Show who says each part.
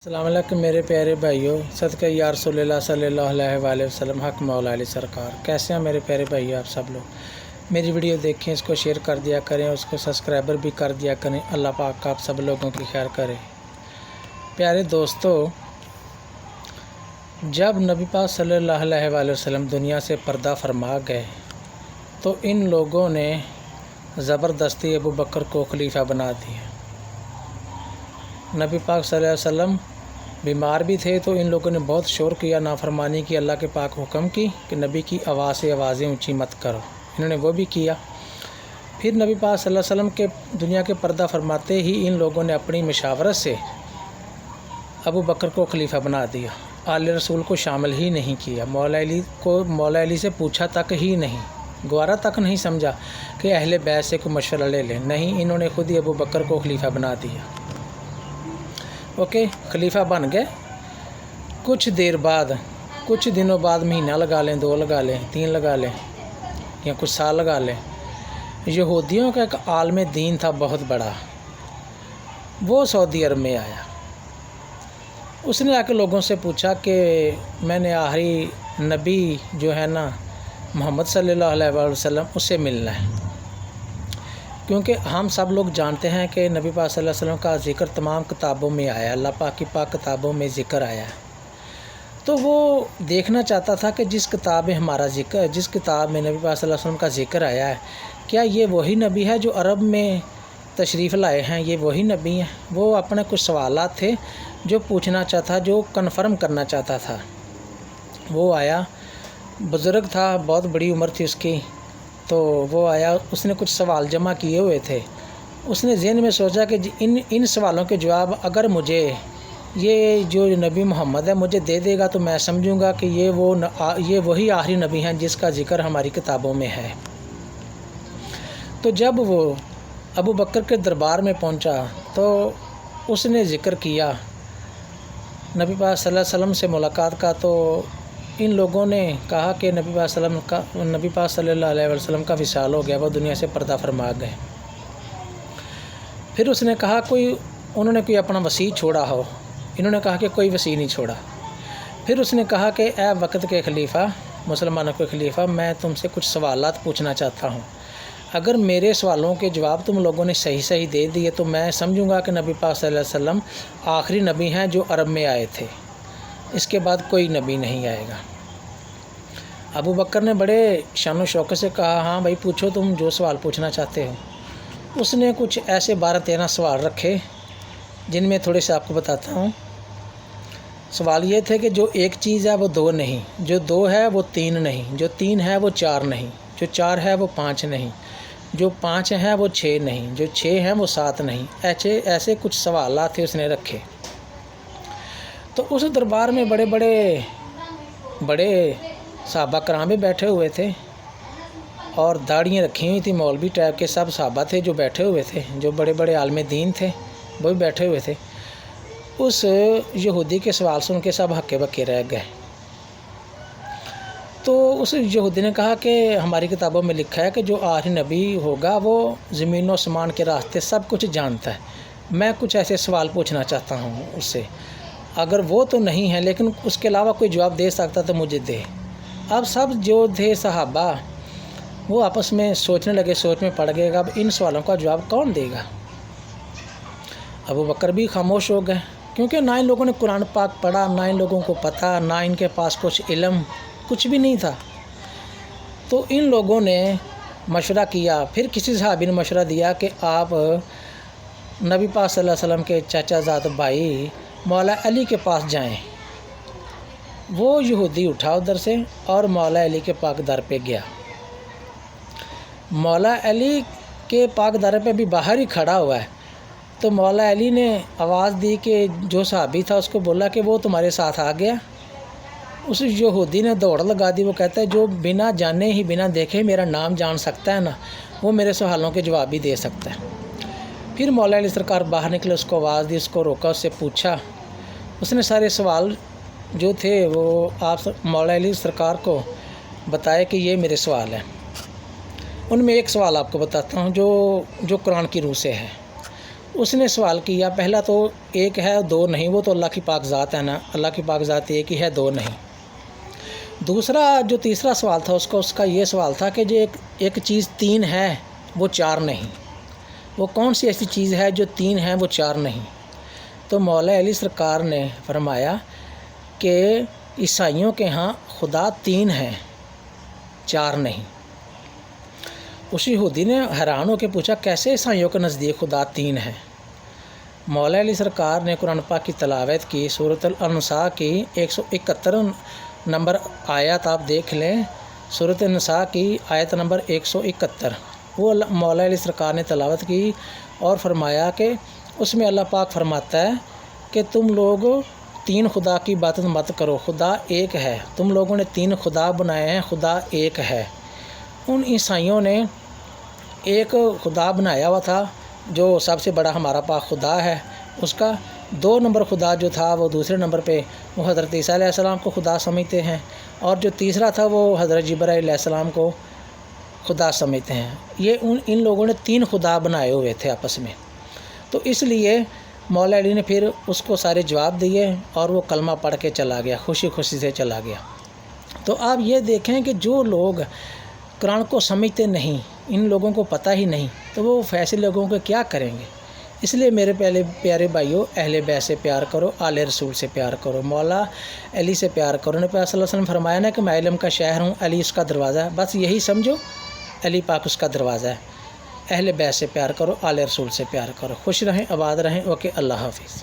Speaker 1: अस्सलाम वालेकुम मेरे प्यारे भाइयों, सदका या रसूलुल्लाह सल्लल्लाहु अलैहि वसल्लम हक मौला अली सरकार। कैसे हैं मेरे प्यारे भाइयों आप सब लोग। मेरी वीडियो देखें, इसको शेयर कर दिया करें, उसको सब्सक्राइबर भी कर दिया करें। अल्लाह पाक आप सब लोगों की खैर करे। प्यारे दोस्तों, जब नबी पाक सल्लल्लाहु अलैहि वसल्लम दुनिया से पर्दा फरमा गए तो इन लोगों ने ज़बरदस्ती अबू बकर को खलीफा बना दिया। नबी पाक सल्लल्लाहु अलैहि वसल्लम बीमार भी थे तो इन लोगों ने बहुत शोर किया, नाफरमानी की, अल्लाह के पाक हुक्म की कि नबी की आवाज़ से आवाज़ें ऊंची मत करो। इन्होंने वो भी किया। फिर नबी पाक सल्लल्लाहु अलैहि वसल्लम के दुनिया के पर्दा फरमाते ही इन लोगों ने अपनी मशावरत से अबू बकर को खलीफा बना दिया। आले रसूल को शामिल ही नहीं किया। मौला अली से पूछा तक ही नहीं, गवारा तक नहीं समझा कि अहले बैत से कोई मशवरा ले लें। नहीं, इन्होंने खुद ही अबू बकर को खलीफा बना दिया। ओके, खलीफा बन गए। कुछ देर बाद, कुछ दिनों बाद, महीना लगा लें, 2 लगा लें, 3 लगा लें या कुछ साल लगा लें, यहूदियों का एक आलम दीन था बहुत बड़ा, वो सऊदी अरब में आया। उसने आके लोगों से पूछा कि मैंने आखिरी नबी जो है ना मोहम्मद सल्लल्लाहु अलैहि वसल्लम, उससे मिलना है। क्योंकि हम सब लोग जानते हैं कि नबी पाक सल्लल्लाहु अलैहि वसल्लम का ज़िक्र तमाम किताबों में आया, अल्लाह पाक की पाक किताबों में ज़िक्र आया है। तो वो देखना चाहता था कि जिस किताब में हमारा ज़िक्र, जिस किताब में नबी पाक सल्लल्लाहु अलैहि वसल्लम का ज़िक्र आया है, क्या ये वही नबी है जो अरब में तशरीफ़ लाए हैं? ये वही नबी हैं? वो अपने कुछ सवालात थे जो पूछना चाहता, जो कन्फर्म करना चाहता था। वो आया, बुज़ुर्ग था, बहुत बड़ी उम्र थी उसकी। तो वो आया, उसने कुछ सवाल जमा किए हुए थे। उसने ज़हन में सोचा कि इन सवालों के जवाब अगर मुझे ये जो नबी मोहम्मद है मुझे दे देगा तो मैं समझूंगा कि ये वही आखिरी नबी हैं जिसका ज़िक्र हमारी किताबों में है। तो जब वो अबू बकर के दरबार में पहुंचा तो उसने ज़िक्र किया नबी पाक सल्लल्लाहु अलैहि वसल्लम से मुलाकात का। तो इन लोगों ने कहा कि नबी पाक सल्लल्लाहु अलैहि वसल्लम का विसाल हो गया, वो दुनिया से पर्दा फरमा गए। फिर उसने कहा उन्होंने कोई अपना वसी छोड़ा हो। इन्होंने कहा कि कोई वसी नहीं छोड़ा। फिर उसने कहा कि ए वक्त के खलीफा, मुसलमानों के खलीफा, मैं तुमसे कुछ सवालात पूछना चाहता हूँ। अगर मेरे सवालों के जवाब तुम लोगों ने सही दे दिए तो मैं समझूंगा कि नबी पाक सल्लल्लाहु अलैहि वसल्लम आखिरी नबी हैं जो अरब में आए थे, इसके बाद कोई नबी नहीं आएगा। अबू बकर ने बड़े शान शौक़त से कहा, हाँ भाई पूछो, तुम जो सवाल पूछना चाहते हो। उसने कुछ ऐसे 12-13 सवाल रखे जिनमें थोड़े से आपको बताता हूँ। सवाल ये थे कि जो एक चीज़ है वो 2 नहीं, जो 2 है वो 3 नहीं, जो 3 है वो 4 नहीं, जो 4 है वो 5 नहीं, जो 5 है वो 6 नहीं, जो 6 हैं वो 7 नहीं। ऐसे कुछ सवाल थे उसने रखे। तो उस दरबार में बड़े सहाबा कराम भी बैठे हुए थे और दाढ़ियाँ रखी हुई थी, मौलवी टाइप के सब सहाबा थे जो बैठे हुए थे, जो बड़े आलम दीन थे वो भी बैठे हुए थे। उस यहूदी के सवाल सुन के सब हक्के बक्के रह गए। तो उस यहूदी ने कहा कि हमारी किताबों में लिखा है कि जो आखिरी नबी होगा वो ज़मीन और आसमान के रास्ते सब कुछ जानता है। मैं कुछ ऐसे सवाल पूछना चाहता हूँ उससे, अगर वो तो नहीं है लेकिन उसके अलावा कोई जवाब दे सकता तो मुझे दे। अब सब जो थे सहाबा वो आपस में सोचने लगे, सोच में पड़ गए, अब इन सवालों का जवाब कौन देगा। अबू बकर भी खामोश हो गए, क्योंकि ना इन लोगों ने कुरान पाक पढ़ा, ना इन लोगों को पता, ना इनके पास कुछ इल्म, कुछ भी नहीं था। तो इन लोगों ने मशवरा किया। फिर किसी सहाबी ने मशवरा दिया कि आप नबी पाक सल्लल्लाहु अलैहि वसल्लम के चाचाजाद भाई मौला अली के पास जाएं। वो यहूदी उठा उधर से और मौला अली के पाक दर पे गया। मौला अली के पाक दर पे भी बाहर ही खड़ा हुआ है। तो मौला अली ने आवाज़ दी कि जो सहाबी था उसको बोला कि वो तुम्हारे साथ आ गया। उस यहूदी ने दौड़ लगा दी। वो कहता है जो बिना जाने ही बिना देखे मेरा नाम जान सकता है ना, वो मेरे सवालों के जवाब भी दे सकता है। फिर मौला अली सरकार बाहर निकले, उसको आवाज़ दी, उसको रोका, उससे पूछा। उसने सारे सवाल जो थे वो आप मौला अली सरकार को बताए कि ये मेरे सवाल हैं। उनमें एक सवाल आपको बताता हूँ जो कुरान की रूह से है। اس نے سوال کیا، پہلا تو ایک ہے دو نہیں، وہ تو اللہ کی پاک ذات ہے نا، اللہ کی پاک ذات ایک ہی ہے، دو نہیں۔ دوسرا جو تیسرا سوال تھا اس کا یہ سوال تھا کہ جو ایک چیز تین ہے وہ چار نہیں، وہ کون سی ایسی چیز ہے جو تین ہے وہ چار نہیں؟ تو مولا علی سرکار نے فرمایا کہ عیسائیوں کے ہاں خدا تین ہیں، چار نہیں۔ اس یہودی نے حیران ہو کے پوچھا کیسے عیسائیوں کے نزدیک خدا تین ہے؟ مولا علی سرکار نے قرآن پاک کی تلاوت کی، سورۃ النساء کی 171 نمبر آیت آپ دیکھ لیں، سورۃ النساء کی آیت نمبر 171، وہ مولا علی سرکار نے تلاوت کی اور فرمایا کہ اس میں اللہ پاک فرماتا ہے کہ تم لوگ تین خدا کی عبادت مت کرو، خدا ایک ہے، تم لوگوں نے تین خدا بنائے ہیں، خدا ایک ہے۔ ان عیسائیوں نے ایک خدا بنایا ہوا تھا جو سب سے بڑا ہمارا پاک خدا ہے، اس کا دو نمبر خدا جو تھا وہ دوسرے نمبر پہ وہ حضرت عیسیٰ علیہ السلام کو خدا سمجھتے ہیں، اور جو تیسرا تھا وہ حضرت جبرائیل علیہ السلام کو خدا سمجھتے ہیں۔ یہ ان لوگوں نے تین خدا بنائے ہوئے تھے آپس میں۔ تو اس لیے مولا علی نے پھر اس کو سارے جواب دیے اور وہ کلمہ پڑھ کے چلا گیا، خوشی خوشی سے چلا گیا۔ تو آپ یہ دیکھیں کہ جو لوگ قرآن کو سمجھتے نہیں، ان لوگوں کو پتہ ہی نہیں، تو وہ فیصلے لوگوں کو کیا کریں گے؟ اس لیے میرے پیارے بھائیوں، اہل بیت سے پیار کرو، آل رسول سے پیار کرو، مولا علی سے پیار کرو۔ نبی صلی اللہ علیہ وسلم فرمایا نا کہ میں علم کا شہر ہوں، علی اس کا دروازہ ہے، بس یہی سمجھو، علی پاک اس کا دروازہ ہے۔ اہل بیت سے پیار کرو، آل رسول سے پیار کرو۔ خوش رہیں، آباد رہیں۔ اوکے، اللہ حافظ۔